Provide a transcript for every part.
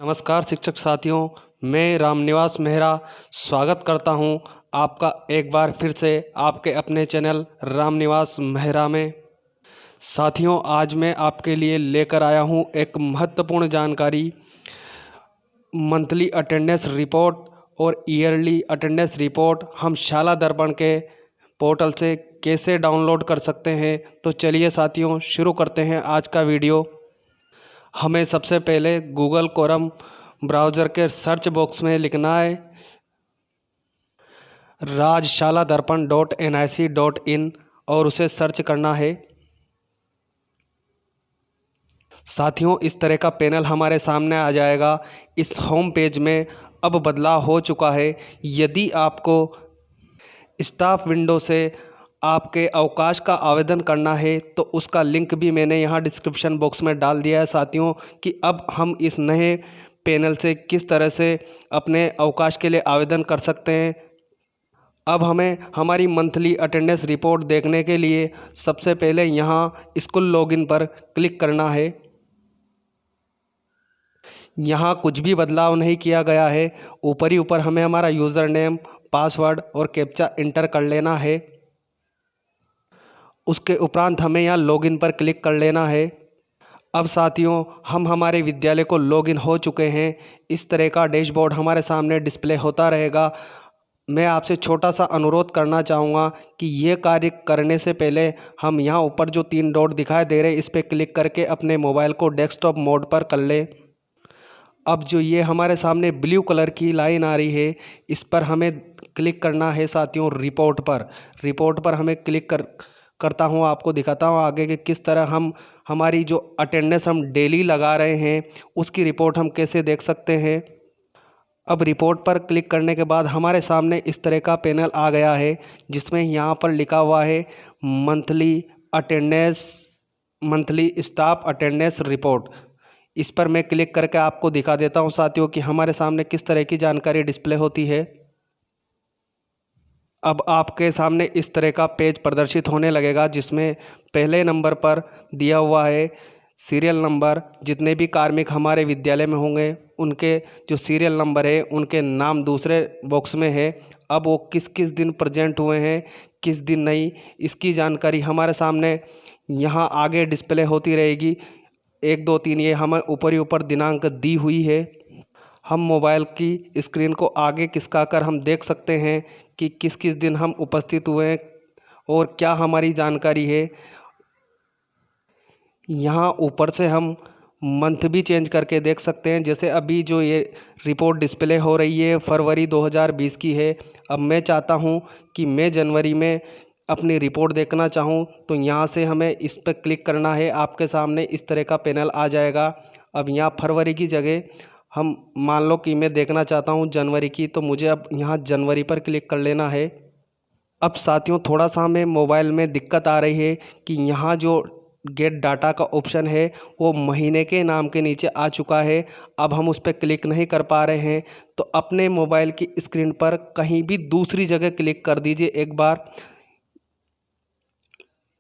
नमस्कार शिक्षक साथियों, मैं रामनिवास मेहरा स्वागत करता हूं आपका एक बार फिर से आपके अपने चैनल रामनिवास मेहरा में। साथियों, आज मैं आपके लिए लेकर आया हूं एक महत्वपूर्ण जानकारी। मंथली अटेंडेंस रिपोर्ट और ईयरली अटेंडेंस रिपोर्ट हम शाला दर्पण के पोर्टल से कैसे डाउनलोड कर सकते हैं। तो चलिए साथियों, शुरू करते हैं आज का वीडियो। हमें सबसे पहले गूगल क्रोम ब्राउज़र के सर्च बॉक्स में लिखना है rajshaladarpan.nic.in और उसे सर्च करना है। साथियों, इस तरह का पैनल हमारे सामने आ जाएगा। इस होम पेज में अब बदलाव हो चुका है। यदि आपको स्टाफ विंडो से आपके अवकाश का आवेदन करना है तो उसका लिंक भी मैंने यहाँ डिस्क्रिप्शन बॉक्स में डाल दिया है साथियों, कि अब हम इस नए पैनल से किस तरह से अपने अवकाश के लिए आवेदन कर सकते हैं। अब हमें हमारी मंथली अटेंडेंस रिपोर्ट देखने के लिए सबसे पहले यहाँ स्कूल लॉगिन पर क्लिक करना है। यहाँ कुछ भी बदलाव नहीं किया गया है। ऊपर ही ऊपर हमें हमारा यूज़र नेम, पासवर्ड और कैप्चा इंटर कर लेना है। उसके उपरांत हमें यहाँ लॉगिन पर क्लिक कर लेना है। अब साथियों, हम हमारे विद्यालय को लॉगिन हो चुके हैं। इस तरह का डैशबोर्ड हमारे सामने डिस्प्ले होता रहेगा। मैं आपसे छोटा सा अनुरोध करना चाहूँगा कि ये कार्य करने से पहले हम यहाँ ऊपर जो 3 डॉट दिखाई दे रहे हैं, इस पर क्लिक करके अपने मोबाइल को डेस्कटॉप मोड पर कर लें। अब जो ये हमारे सामने ब्लू कलर की लाइन आ रही है, इस पर हमें क्लिक करना है साथियों रिपोर्ट पर। रिपोर्ट पर हमें क्लिक करता हूँ, आपको दिखाता हूँ आगे कि किस तरह हम हमारी जो अटेंडेंस हम डेली लगा रहे हैं उसकी रिपोर्ट हम कैसे देख सकते हैं। अब रिपोर्ट पर क्लिक करने के बाद हमारे सामने इस तरह का पैनल आ गया है, जिसमें यहाँ पर लिखा हुआ है मंथली स्टाफ अटेंडेंस रिपोर्ट। इस पर मैं क्लिक करके आपको दिखा देता हूँ साथियों कि हमारे सामने किस तरह की जानकारी डिस्प्ले होती है। अब आपके सामने इस तरह का पेज प्रदर्शित होने लगेगा, जिसमें पहले नंबर पर दिया हुआ है सीरियल नंबर। जितने भी कार्मिक हमारे विद्यालय में होंगे उनके जो सीरियल नंबर है, उनके नाम दूसरे बॉक्स में है। अब वो किस किस दिन प्रेजेंट हुए हैं, किस दिन नहीं, इसकी जानकारी हमारे सामने यहाँ आगे डिस्प्ले होती रहेगी। 1 2 3 ये हमें ऊपर ही ऊपर दिनांक दी हुई है। हम मोबाइल की स्क्रीन को आगे खिसका कर हम देख सकते हैं कि किस किस दिन हम उपस्थित हुए हैं और क्या हमारी जानकारी है। यहाँ ऊपर से हम मंथ भी चेंज करके देख सकते हैं। जैसे अभी जो ये रिपोर्ट डिस्प्ले हो रही है फरवरी 2020 की है। अब मैं चाहता हूँ कि मैं जनवरी में अपनी रिपोर्ट देखना चाहूँ, तो यहाँ से हमें इस पर क्लिक करना है। आपके सामने इस तरह का पैनल आ जाएगा। अब यहाँ फरवरी की जगह हम मान लो कि मैं देखना चाहता हूँ जनवरी की, तो मुझे अब यहाँ जनवरी पर क्लिक कर लेना है। अब साथियों, थोड़ा सा हमें मोबाइल में दिक्कत आ रही है कि यहाँ जो गेट डाटा का ऑप्शन है वो महीने के नाम के नीचे आ चुका है। अब हम उस पर क्लिक नहीं कर पा रहे हैं, तो अपने मोबाइल की स्क्रीन पर कहीं भी दूसरी जगह क्लिक कर दीजिए एक बार।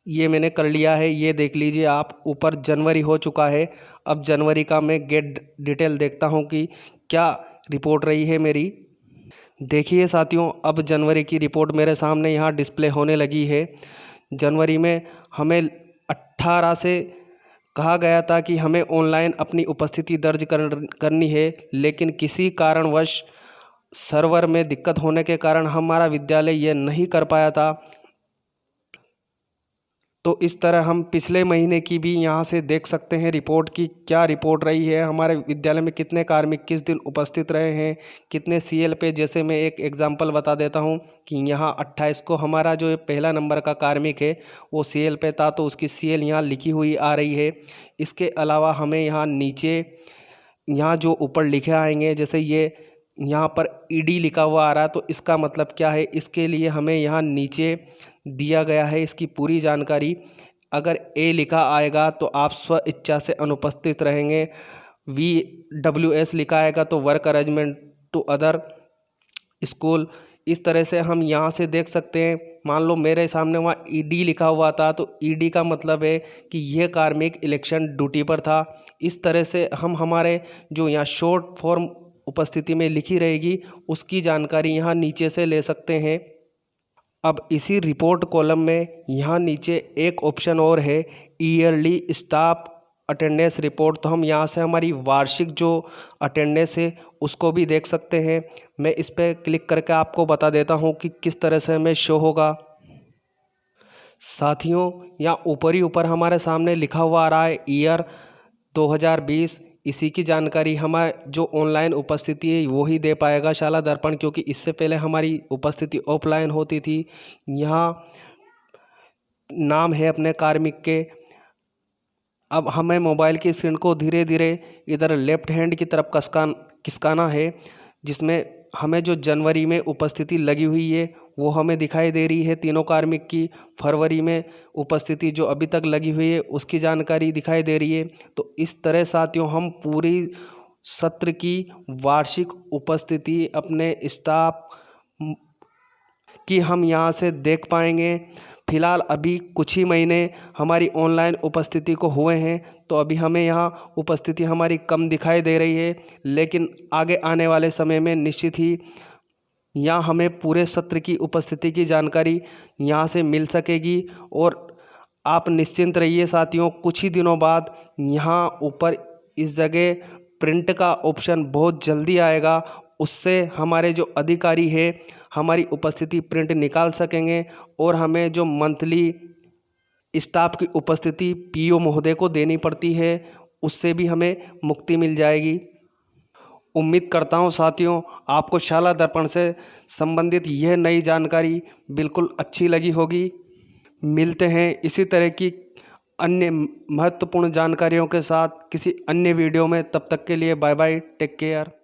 ये मैंने कर लिया है, ये देख लीजिए आप, ऊपर जनवरी हो चुका है। अब जनवरी का मैं गेट डिटेल देखता हूँ कि क्या रिपोर्ट रही है मेरी। देखिए साथियों, अब जनवरी की रिपोर्ट मेरे सामने यहाँ डिस्प्ले होने लगी है। जनवरी में हमें 18 से कहा गया था कि हमें ऑनलाइन अपनी उपस्थिति दर्ज करनी है, लेकिन किसी कारणवश सर्वर में दिक्कत होने के कारण हमारा विद्यालय ये नहीं कर पाया था। तो इस तरह हम पिछले महीने की भी यहाँ से देख सकते हैं रिपोर्ट की क्या रिपोर्ट रही है, हमारे विद्यालय में कितने कार्मिक किस दिन उपस्थित रहे हैं, कितने सीएल पे। जैसे मैं एक एग्जांपल बता देता हूँ कि यहाँ 28 को हमारा जो पहला नंबर का कार्मिक है वो सीएल पे था, तो उसकी सीएल यहाँ लिखी हुई आ रही है। इसके अलावा हमें यहाँ नीचे यहाँ जो ऊपर लिखे आएंगे, जैसे ये यहाँ पर ईडी लिखा हुआ आ रहा है, तो इसका मतलब क्या है, इसके लिए हमें यहाँ नीचे दिया गया है इसकी पूरी जानकारी। अगर ए लिखा आएगा तो आप स्व इच्छा से अनुपस्थित रहेंगे। VWS लिखा आएगा तो work arrangement to other school इस तरह से हम यहाँ से देख सकते हैं। मान लो मेरे सामने वहाँ ईडी लिखा हुआ था, तो ईडी का मतलब है कि यह कार्मिक इलेक्शन ड्यूटी पर था। इस तरह से हम हमारे जो यहाँ शॉर्ट फॉर्म उपस्थिति में लिखी रहेगी उसकी जानकारी यहाँ नीचे से ले सकते हैं। अब इसी रिपोर्ट कॉलम में यहाँ नीचे एक ऑप्शन और है, ईयरली स्टाफ अटेंडेंस रिपोर्ट। तो हम यहाँ से हमारी वार्षिक जो अटेंडेंस है उसको भी देख सकते हैं। मैं इस पर क्लिक करके आपको बता देता हूँ कि किस तरह से हमें शो होगा। साथियों, यहाँ ऊपर ही ऊपर हमारे सामने लिखा हुआ आ रहा है ईयर 2020। इसी की जानकारी हमारे जो ऑनलाइन उपस्थिति है वो ही दे पाएगा शाला दर्पण, क्योंकि इससे पहले हमारी उपस्थिति ऑफलाइन होती थी। यहाँ नाम है अपने कार्मिक के। अब हमें मोबाइल की स्क्रीन को धीरे धीरे इधर लेफ्ट हैंड की तरफ खिसकाना है, जिसमें हमें जो जनवरी में उपस्थिति लगी हुई है वो हमें दिखाई दे रही है तीनों कार्मिक की। फरवरी में उपस्थिति जो अभी तक लगी हुई है उसकी जानकारी दिखाई दे रही है। तो इस तरह साथियों हम पूरी सत्र की वार्षिक उपस्थिति अपने स्टाफ की हम यहाँ से देख पाएंगे। फिलहाल अभी कुछ ही महीने हमारी ऑनलाइन उपस्थिति को हुए हैं, तो अभी हमें यहाँ उपस्थिति हमारी कम दिखाई दे रही है, लेकिन आगे आने वाले समय में निश्चित ही यहाँ हमें पूरे सत्र की उपस्थिति की जानकारी यहाँ से मिल सकेगी। और आप निश्चिंत रहिए साथियों, कुछ ही दिनों बाद यहाँ ऊपर इस जगह प्रिंट का ऑप्शन बहुत जल्दी आएगा। उससे हमारे जो अधिकारी है हमारी उपस्थिति प्रिंट निकाल सकेंगे और हमें जो मंथली स्टाफ की उपस्थिति पीओ महोदय को देनी पड़ती है उससे भी हमें मुक्ति मिल जाएगी। उम्मीद करता हूँ साथियों आपको शाला दर्पण से संबंधित यह नई जानकारी बिल्कुल अच्छी लगी होगी। मिलते हैं इसी तरह की अन्य महत्वपूर्ण जानकारियों के साथ किसी अन्य वीडियो में। तब तक के लिए बाय बाय, टेक केयर।